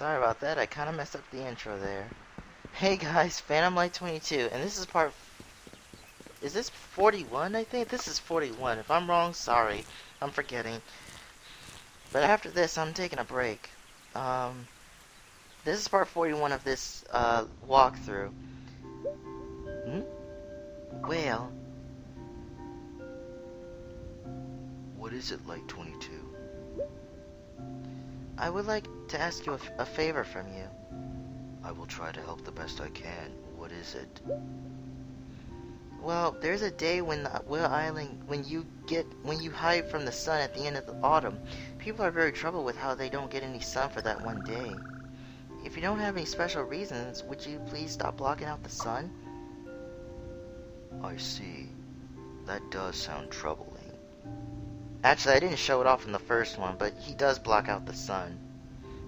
Sorry about that, I kinda messed up the intro there. Hey guys, Phantom Light 22, and this is part... Is this 41, I think? This is 41. If I'm wrong, sorry. I'm forgetting. But after this, I'm taking a break. This is part 41 of this, walkthrough. Well... What is it, Light 22? I would like to ask you a favor from you. I will try to help the best I can. What is it? Well, there's a day when Will Island, when you hide from the sun at the end of the autumn, people are very troubled with how they don't get any sun for that one day. If you don't have any special reasons, would you please stop blocking out the sun? I see. That does sound troubling. Actually, I didn't show it off in the first one, but he does block out the sun.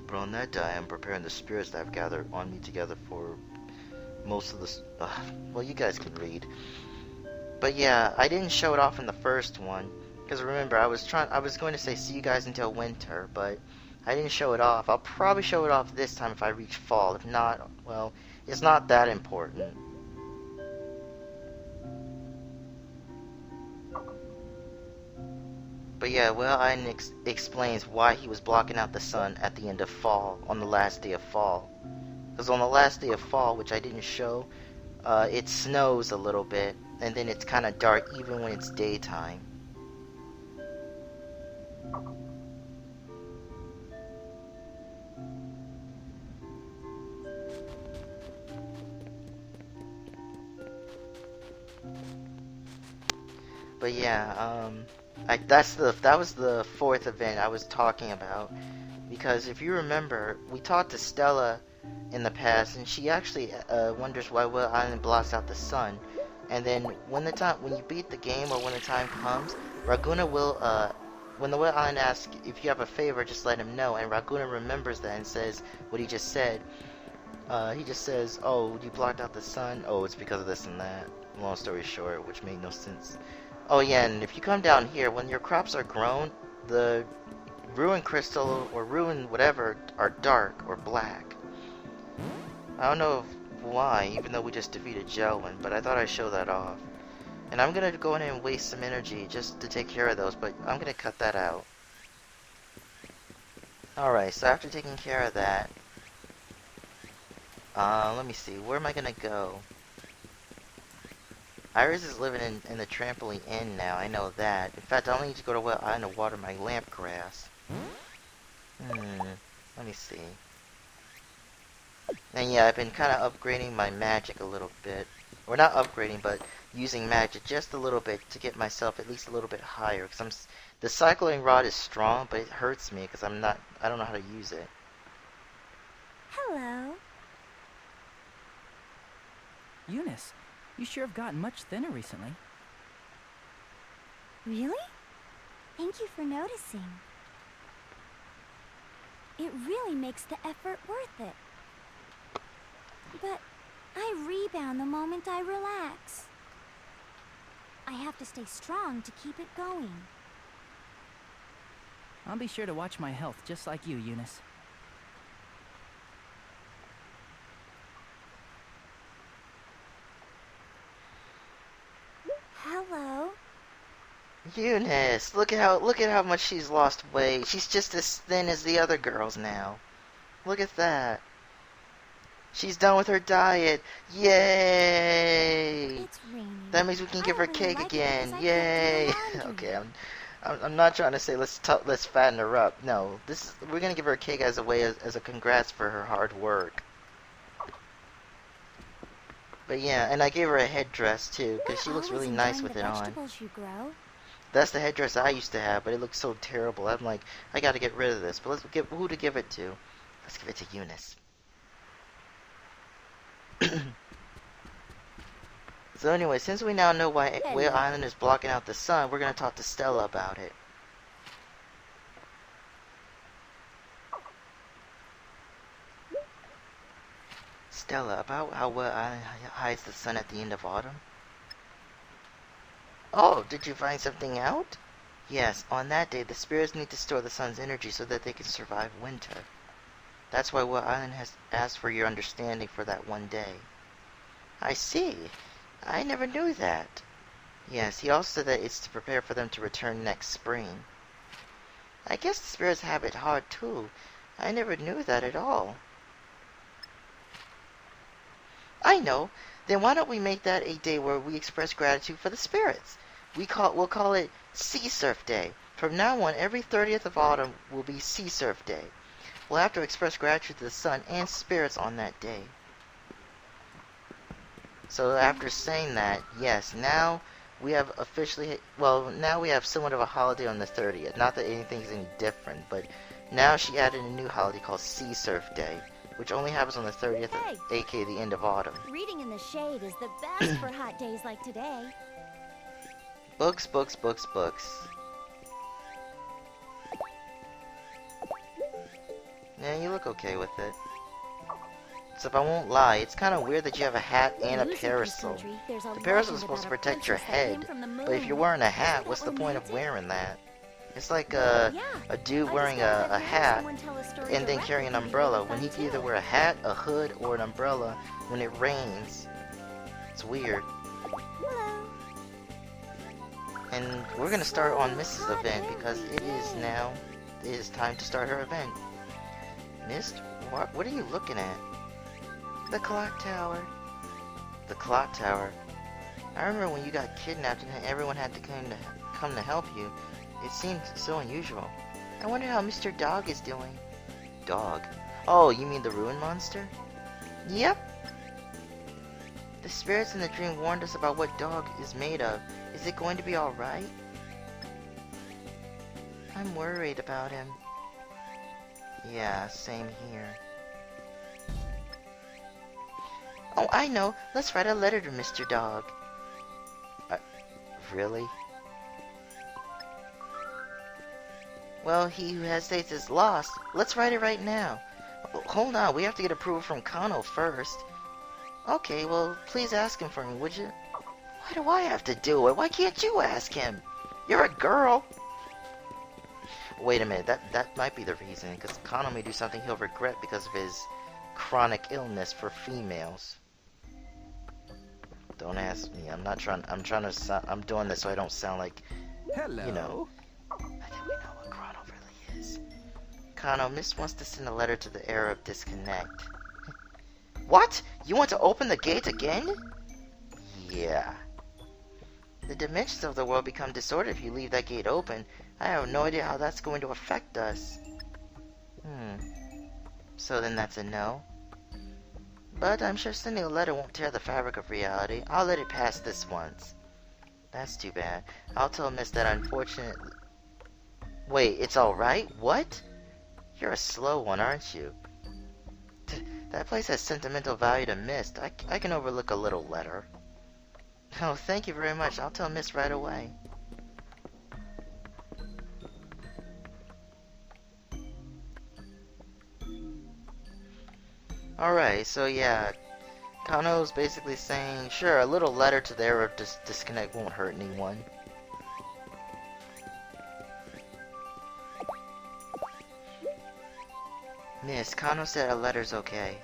But on that day, I am preparing the spirits that I've gathered on me together for most of the... well, you guys can read. But yeah, I didn't show it off in the first one. Because remember, I was going to say see you guys until winter, but I didn't show it off. I'll probably show it off this time if I reach fall. If not, well, it's not that important. But yeah, Will Island explains why he was blocking out the sun at the end of fall, on the last day of fall. Because on the last day of fall, which I didn't show, it snows a little bit, and then it's kind of dark even when it's daytime. But yeah, that was the fourth event I was talking about. Because if you remember, we talked to Stella in the past, and she actually wonders why Will Island blocks out the sun. And then when you beat the game, or when the time comes, Raguna will when the Will Island asks if you have a favor, just let him know. And Raguna remembers that and says what he just said. He just says, "Oh, you blocked out the sun. Oh, it's because of this and that." Long story short, which made no sense. Oh yeah, and if you come down here, when your crops are grown, the rune crystal or rune whatever are dark or black. I don't know why, even though we just defeated Jelwyn, but I thought I'd show that off. And I'm gonna go in and waste some energy just to take care of those, but I'm gonna cut that out. Alright, so after taking care of that, let me see, where am I gonna go? Iris is living in the Trampoline Inn now, I know that. In fact, I only need to go to Well Island to water my lamp grass. Let me see. And yeah, I've been kind of upgrading my magic a little bit. Or not upgrading, but using magic just a little bit to get myself at least a little bit higher. Because the cycling rod is strong, but it hurts me because I don't know how to use it. Hello. Eunice, you sure have gotten much thinner recently. Really? Thank you for noticing. It really makes the effort worth it. But I rebound the moment I relax. I have to stay strong to keep it going. I'll be sure to watch my health just like you, Eunice. Hello. Eunice, look at how much she's lost weight. She's just as thin as the other girls now. Look at that. She's done with her diet. Yay! It's raining. That means we can give her don't really cake like it again. because I Yay! can't do the laundry. Okay, I'm not trying to say let's fatten her up. No, we're gonna give her a cake as a way as a congrats for her hard work. But yeah, and I gave her a headdress too because she looks really nice with it on. Vegetables you grow. That's the headdress I used to have, but it looks so terrible. I'm like, I gotta get rid of this. But who to give it to? Let's give it to Eunice. So anyway, since we now know why Whale Island is blocking out the sun, we're gonna talk to Stella about it. Stella, about how Whale Island hides the sun at the end of autumn? Oh, did you find something out? Yes, on that day, the spirits need to store the sun's energy so that they can survive winter. That's why Will Island has asked for your understanding for that one day. I see. I never knew that. Yes, he also said that it's to prepare for them to return next spring. I guess the spirits have it hard too. I never knew that at all. I know. Then why don't we make that a day where we express gratitude for the spirits? We'll call it Sea Surf Day. From now on, every 30th of autumn will be Sea Surf Day. We'll have to express gratitude to the sun and spirits on that day. So after saying that, yes, now we have officially, well, now we have somewhat of a holiday on the 30th. Not that anything's any different, but now she added a new holiday called Sea Surf Day, which only happens on the 30th, Hey. aka the end of autumn. Reading in the shade is the best for hot days like today. Books, books, books, books. Yeah, you look okay with it. Except I won't lie, it's kind of weird that you have a hat and a parasol. The parasol is supposed to protect your head, but if you're wearing a hat, what's the point of wearing that? It's like a dude wearing a hat and then carrying an umbrella, when he can either wear a hat, a hood, or an umbrella when it rains. It's weird. Hello. And we're gonna start on Mist's event because it is time to start her event. Mist, what are you looking at? The clock tower. The clock tower. I remember when you got kidnapped and everyone had to come to help you. It seemed so unusual. I wonder how Mr. Dog is doing. Dog? Oh, you mean the ruin monster? Yep. The spirits in the dream warned us about what Dog is made of. Is it going to be alright? I'm worried about him. Yeah, same here. Oh, I know. Let's write a letter to Mr. Dog. Really? Well, he who hesitates is lost. Let's write it right now. Hold on, we have to get approval from Kano first. Okay, well, please ask him for me, would you? Why do I have to do it? Why can't you ask him? You're a girl. Wait a minute, that might be the reason, because Kano may do something he'll regret because of his chronic illness for females. Don't ask me. I'm doing this so I don't sound like, Hello. you know. I think we know what Kano really is. Kano, Miss wants to send a letter to the Arab Disconnect. What? You want to open the gate again? Yeah. The dimensions of the world become disordered if you leave that gate open. I have no idea how that's going to affect us. So then that's a no. But I'm sure sending a letter won't tear the fabric of reality. I'll let it pass this once. That's too bad. I'll tell Miss that unfortunately... Wait, it's alright? What? You're a slow one, aren't you? That place has sentimental value to Mist. I can overlook a little letter. Oh, thank you very much. I'll tell Miss right away. Alright, so yeah, Kano's basically saying, sure, a little letter to the Arab Disconnect won't hurt anyone. Miss, Kano said a letter's okay.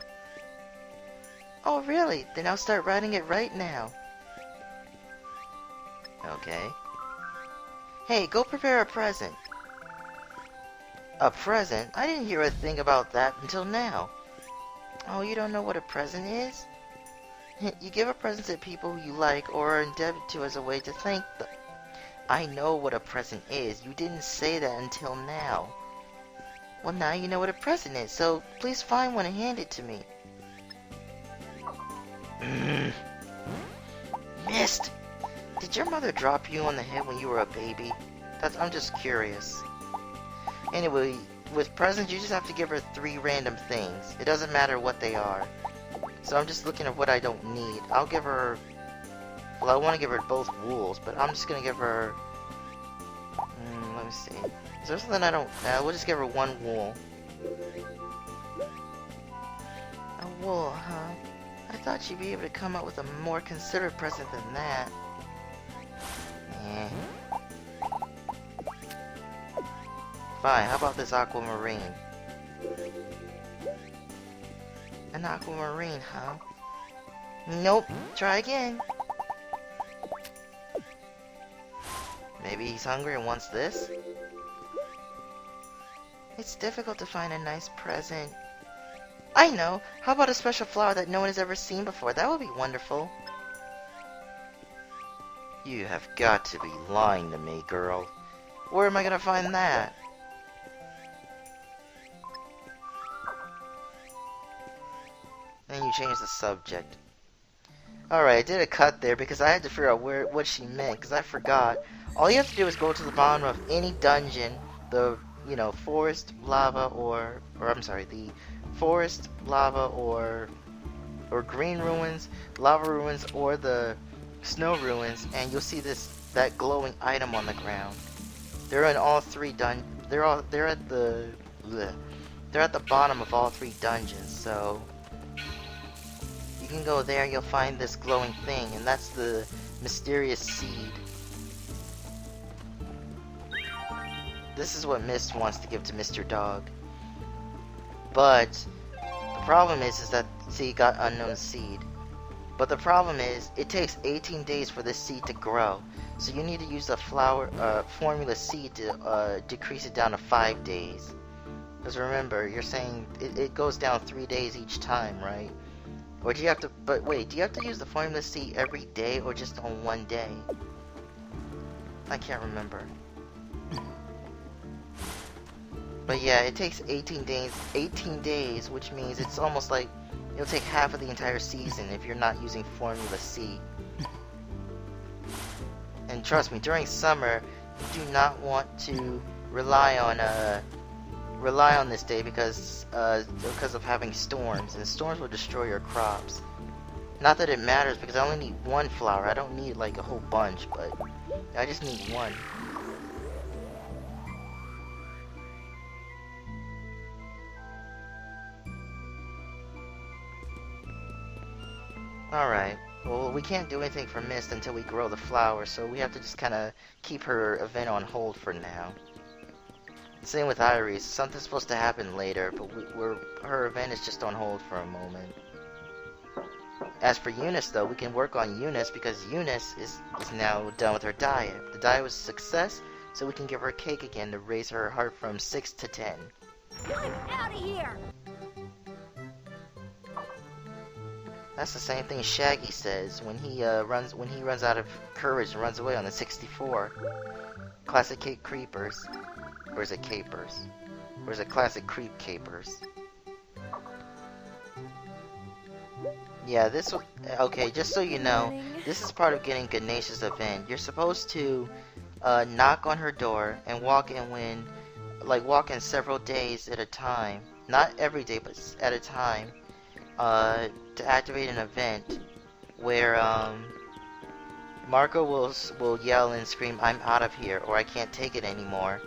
Oh, really? Then I'll start writing it right now. Okay. Hey, go prepare a present. A present? I didn't hear a thing about that until now. Oh, you don't know what a present is? You give a present to people who you like or are indebted to as a way to thank them. I know what a present is. You didn't say that until now. Well, now you know what a present is, so please find one and hand it to me. Mist! Did your mother drop you on the head when you were a baby? I'm just curious. Anyway, with presents, you just have to give her 3 random things. It doesn't matter what they are. So I'm just looking at what I don't need. I'll give her... Well, I want to give her both wools, but I'm just going to give her... let me see. Is there something I don't... we'll just give her 1 wool. A wool, huh? I thought she'd be able to come up with a more considerate present than that. Eh. Fine, how about this aquamarine? An aquamarine, huh? Nope. Try again. Maybe he's hungry and wants this? It's difficult to find a nice present. I know! How about a special flower that no one has ever seen before? That would be wonderful. You have got to be lying to me, girl. Where am I gonna find that? Then you change the subject. Alright, I did a cut there because I had to figure out what she meant, because I forgot. All you have to do is go to the bottom of any dungeon, the, forest, lava, the forest, lava, or green ruins, lava ruins, or the snow ruins, and you'll see that glowing item on the ground. They're in all three they're at the bottom of all three dungeons, so you can go there and you'll find this glowing thing, and that's the mysterious seed. This is what Mist wants to give to Mr. Dog. But the problem is that seed got unknown seed. But the problem is, it takes 18 days for this seed to grow. So you need to use the formula seed to decrease it down to 5 days. Because remember, you're saying it goes down 3 days each time, right? Or do you have to, but wait, do you have to use the formula seed every day or just on one day? I can't remember. But yeah, it takes 18 days, which means it's almost like it'll take half of the entire season if you're not using Formula C. And trust me, during summer, you do not want to rely on this day because of having storms, and storms will destroy your crops. Not that it matters because I only need one flower. I don't need like a whole bunch, but I just need one. Alright, well we can't do anything for Mist until we grow the flower, so we have to just kind of keep her event on hold for now. Same with Iris, something's supposed to happen later, but her event is just on hold for a moment. As for Eunice though, we can work on Eunice because Eunice is now done with her diet. The diet was a success, so we can give her a cake again to raise her heart from 6 to 10. I'm out of here! That's the same thing Shaggy says when he runs out of courage and runs away on the 64. Classic Cape Creepers. Or is it Capers? Or is it Classic Creep Capers? Yeah, okay, just so you know, this is part of getting Ganesha's event. You're supposed to knock on her door and walk in several days at a time. Not every day, but at a time. To activate an event where Marco will yell and scream, "I'm out of here," or "I can't take it anymore,"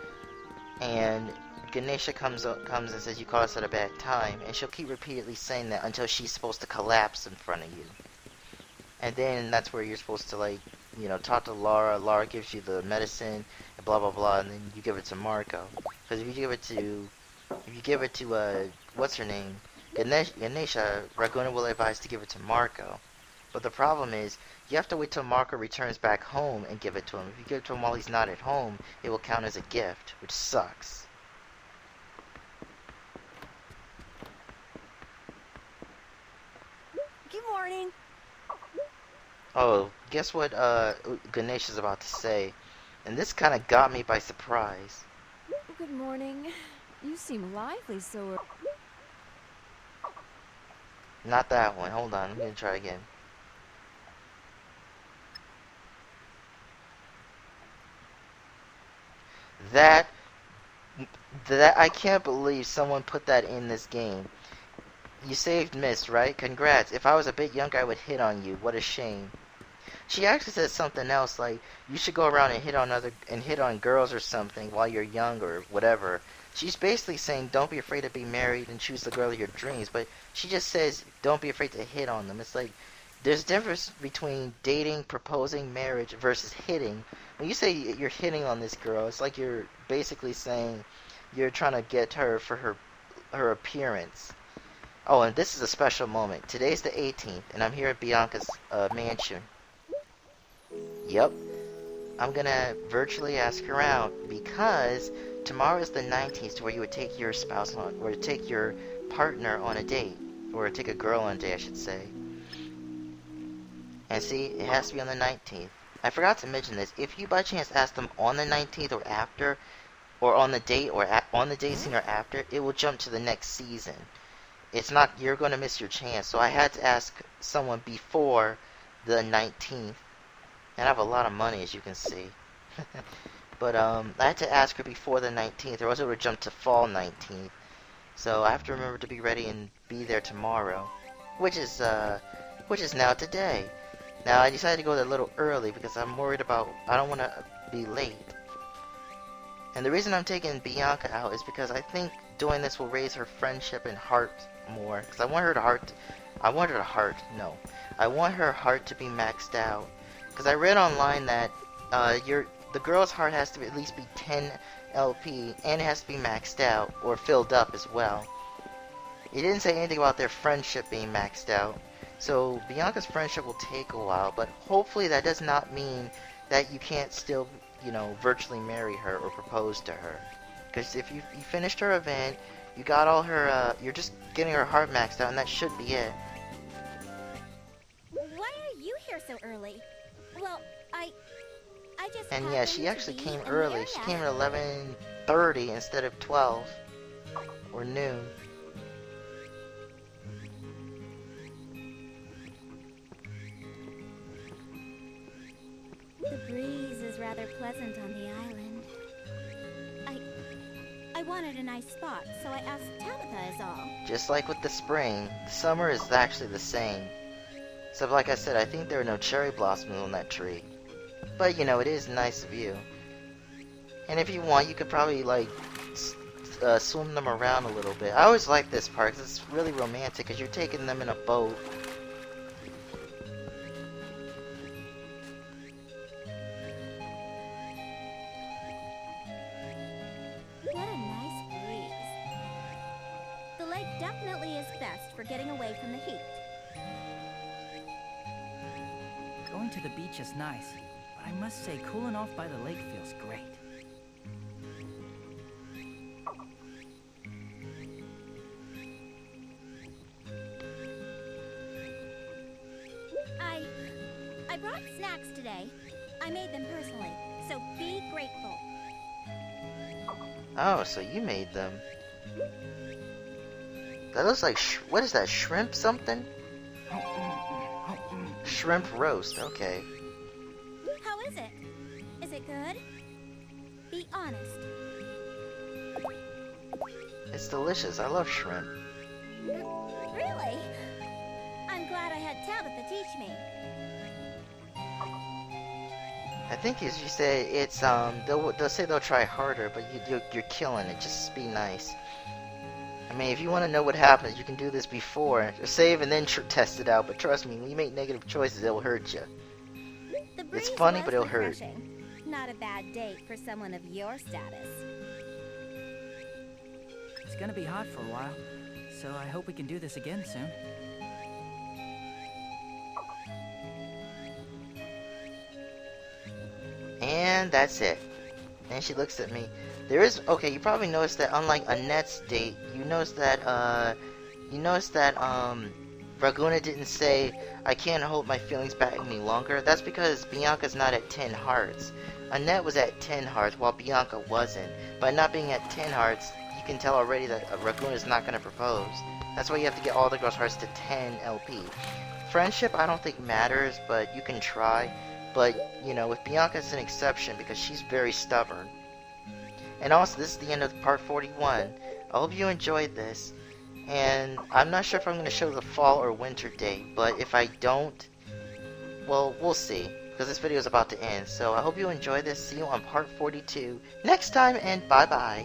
and Ganesha comes and says, "You caught us at a bad time," and she'll keep repeatedly saying that until she's supposed to collapse in front of you. And then that's where you're supposed to talk to Laura. Laura gives you the medicine and blah blah blah, and then you give it to Marco. Because if you give it to what's her name, Ganesha, Raguna will advise to give it to Marco. But the problem is, you have to wait till Marco returns back home and give it to him. If you give it to him while he's not at home, it will count as a gift, which sucks. Good morning. Oh, guess what Ganesha's about to say? And this kind of got me by surprise. Good morning. You seem lively so... Not that one. Hold on. I'm going to try again. That I can't believe someone put that in this game. You saved Mist, right? Congrats. If I was a bit younger, I would hit on you. What a shame. She actually said something else, like you should go around and hit on girls or something while you're young or whatever. She's basically saying don't be afraid to be married and choose the girl of your dreams, but she just says don't be afraid to hit on them. It's like there's a difference between dating, proposing, marriage versus hitting. When you say you're hitting on this girl, it's like you're basically saying you're trying to get her for her appearance. Oh, and this is a special moment. Today's the 18th, and I'm here at Bianca's mansion. Yep, I'm gonna virtually ask her out because tomorrow is the 19th, where you would take your spouse on, or take your partner on a date, or take a girl on a date, I should say. And see, it has to be on the 19th. I forgot to mention this. If you by chance ask them on the 19th or after, or on the date, or on the date scene or after, it will jump to the next season. It's not, you're going to miss your chance. So I had to ask someone before the 19th. And I have a lot of money, as you can see. But I had to ask her before the 19th, or else it would jump to fall 19th. So I have to remember to be ready and be there tomorrow, which is now today. Now I decided to go there a little early because I'm worried about, I don't want to be late. And the reason I'm taking Bianca out is because I think doing this will raise her friendship and heart more. Because I want her heart to be maxed out. Because I read online that the girl's heart has to at least be 10 LP, and it has to be maxed out, or filled up as well. It didn't say anything about their friendship being maxed out. So Bianca's friendship will take a while, but hopefully that does not mean that you can't still, virtually marry her or propose to her. Because if you finished her event, you got all her, you're just getting her heart maxed out, and that should be it. Why are you here so early? Well, I just. And yeah, she actually came early. She came at 11:30 instead of 12 or noon. The breeze is rather pleasant on the island. I wanted a nice spot, so I asked Tabitha is all. Just like with the spring, the summer is actually the same. Except like I said, I think there are no cherry blossoms on that tree. But it is nice of you. And if you want, you could probably swim them around a little bit. I always like this part because it's really romantic because you're taking them in a boat. What a nice breeze. The lake definitely is best for getting away from the heat. Going to the beach is nice, but I must say cooling off by the lake feels great. I brought snacks today. I made them personally, so be grateful. Oh, so you made them. That looks like, what is that, shrimp something? Shrimp roast, okay. How is it? Is it good? Be honest. It's delicious. I love shrimp. Really? I'm glad I had Tabitha teach me. I think as you say, it's they'll say they'll try harder, but you're killing it. Just be nice. I mean, if you want to know what happens, you can do this before. Save and then test it out. But trust me, when you make negative choices, it'll hurt you. It's funny, but it'll hurt. Not a bad date for someone of your status. It's gonna be hot for a while, so I hope we can do this again soon. And that's it. And she looks at me. There is, okay, you probably noticed that unlike Annette's date, you noticed that Raguna didn't say, I can't hold my feelings back any longer. That's because Bianca's not at 10 hearts. Annette was at 10 hearts while Bianca wasn't. By not being at 10 hearts, you can tell already that Raguna's not going to propose. That's why you have to get all the girls' hearts to 10 LP. Friendship I don't think matters, but you can try. But, with Bianca it's an exception because she's very stubborn. And also, this is the end of part 41. I hope you enjoyed this. And I'm not sure if I'm going to show the fall or winter date, but if I don't, well, we'll see. Because this video is about to end. So I hope you enjoyed this. See you on part 42 next time, and bye-bye.